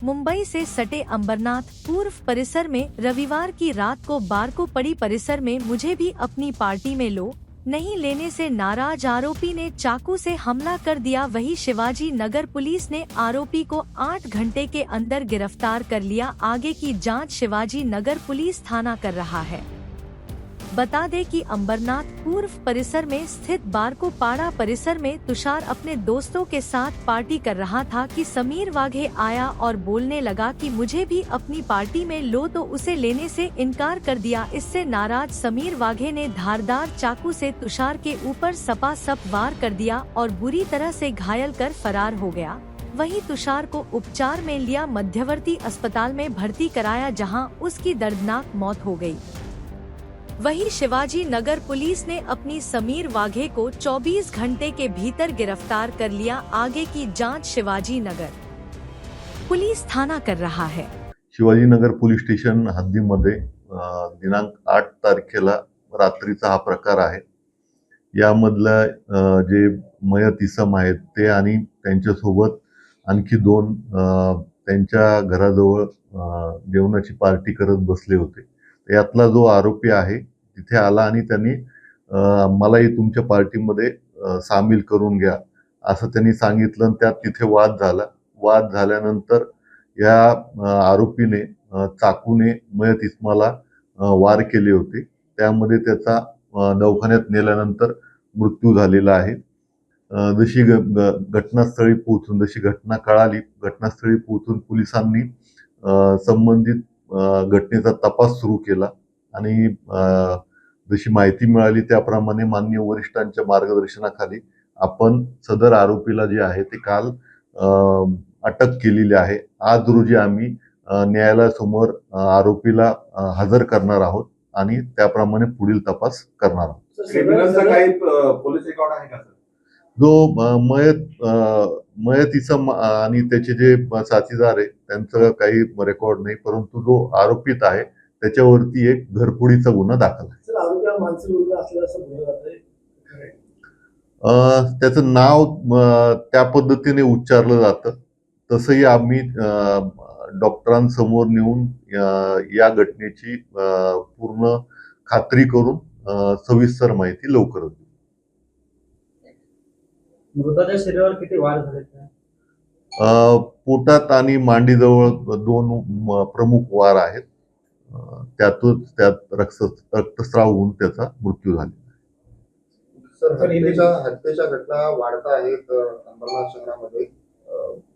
मुंबई से सटे अंबरनाथ पूर्व परिसर में रविवार की रात को बार को पड़ी परिसर में मुझे भी अपनी पार्टी में लो नहीं लेने से नाराज आरोपी ने चाकू से हमला कर दिया। वही शिवाजी नगर पुलिस ने आरोपी को 8 घंटे के अंदर गिरफ्तार कर लिया। आगे की जांच शिवाजी नगर पुलिस थाना कर रहा है। बता दें कि अंबरनाथ पूर्व परिसर में स्थित बारको पाड़ा परिसर में तुषार अपने दोस्तों के साथ पार्टी कर रहा था कि समीर वाघे आया और बोलने लगा कि मुझे भी अपनी पार्टी में लो, तो उसे लेने से इनकार कर दिया। इससे नाराज समीर वाघे ने धारदार चाकू से तुषार के ऊपर सपासप वार कर दिया और बुरी तरह से घायल कर फरार हो गया। वहीं तुषार को उपचार में लिया मध्यवर्ती अस्पताल में भर्ती कराया, जहां उसकी दर्दनाक मौत हो गई। वहीं शिवाजी नगर पुलिस ने अपनी समीर वाघे को 24 घंटे के भीतर गिरफ्तार कर लिया। आगे की जांच शिवाजी नगर पुलिस थाना कर रहा है। शिवाजी नगर पोलीस स्टेशन हद्दीमध्ये दिनांक 8 तारखेला रात्रीचा हा प्रकार आहे। यामधला जे मयत इसम आहेत ते आणि त्यांच्यासोबत आणखी 2 त्यांच्या घराजवळ जेवणाची पार्टी करत बसले होते। यातला जो आरोपी आहे तिथे आला आणि त्यांनी मलाही तुमच्या पार्टीमध्ये सामील करून घ्या असं त्यांनी सांगितलं। त्यात तिथे वाद झाला। वाद झाल्यानंतर या आरोपीने चाकूने मयत इस्माला वार केले होते। त्यामध्ये त्याचा दवाखान्यात नेल्यानंतर मृत्यू झालेला आहे। जशी घटनास्थळी पोहोचून जशी घटना कळाली, घटनास्थळी पोहोचून पोलिसांनी संबंधित घटनेचा तपास सुरू केला आणि जशी माहिती मिळाली त्याप्रमाणे माननीय वरिष्ठांच्या मार्गदर्शनाखाली आपण सदर आरोपीला जे आहे ते काल अटक केलेली आहे। आज रोजी आम्ही न्यायालयासमोर आरोपीला हजर करणार आहोत आणि त्याप्रमाणे पुढील तपास करणार आहोत। क्रिमिनलचा काही पोलीस रेकॉर्ड आहे का? जो मयत इसम आणि त्याचे जे साथीदार आहे त्यांचं काही रेकॉर्ड नाही, परंतु जो आरोपित आहे त्याच्यावरती एक घरफोडीचा गुन्हा दाखल आहे। त्याचं नाव त्या पद्धतीने उच्चारलं जातं। तसंही आम्ही डॉक्टरांसमोर नेऊन या घटनेची पूर्ण खात्री करून सविस्तर माहिती लवकरच देऊ। मृताच्या शरीरावर किती वार झाले? पोटात आणि मांडीजवळ 2 प्रमुख वार आहेत। त्यात रक्तस्राव होऊन त्याचा मृत्यू झाला। हत्येच्या घटना वाढत आहेत अंबरनाथ शहरामध्ये।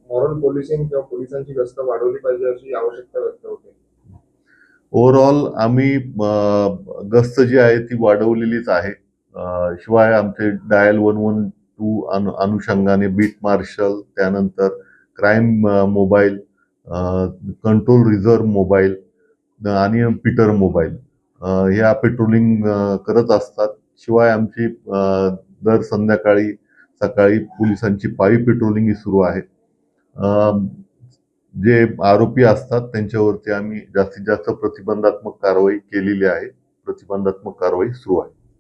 मॉरल पोलिसिंग किंवा पोलिसांची गस्त वाढवली पाहिजे अशी आवश्यकता व्यक्त होते। ओव्हरऑल आम्ही गस्त जी आहे ती वाढवलेलीच आहे। शिवाय आमचे डायल 112 अनुषंगाने बीट मार्शल, त्यानंतर crime mobile, control reserve mobile आणि पीटर मोबाईल ह्या पेट्रोलिंग करत असतात। शिवाय आमची दर संध्याकाळी सकाळी पोलिसांची पायी पेट्रोलिंग सुरू आहे। जे आरोपी असतात त्यांच्यावरती आम्ही जास्तीत जास्त प्रतिबंधात्मक कारवाई केलेली आहे। प्रतिबंधात्मक कारवाई सुरू आहे।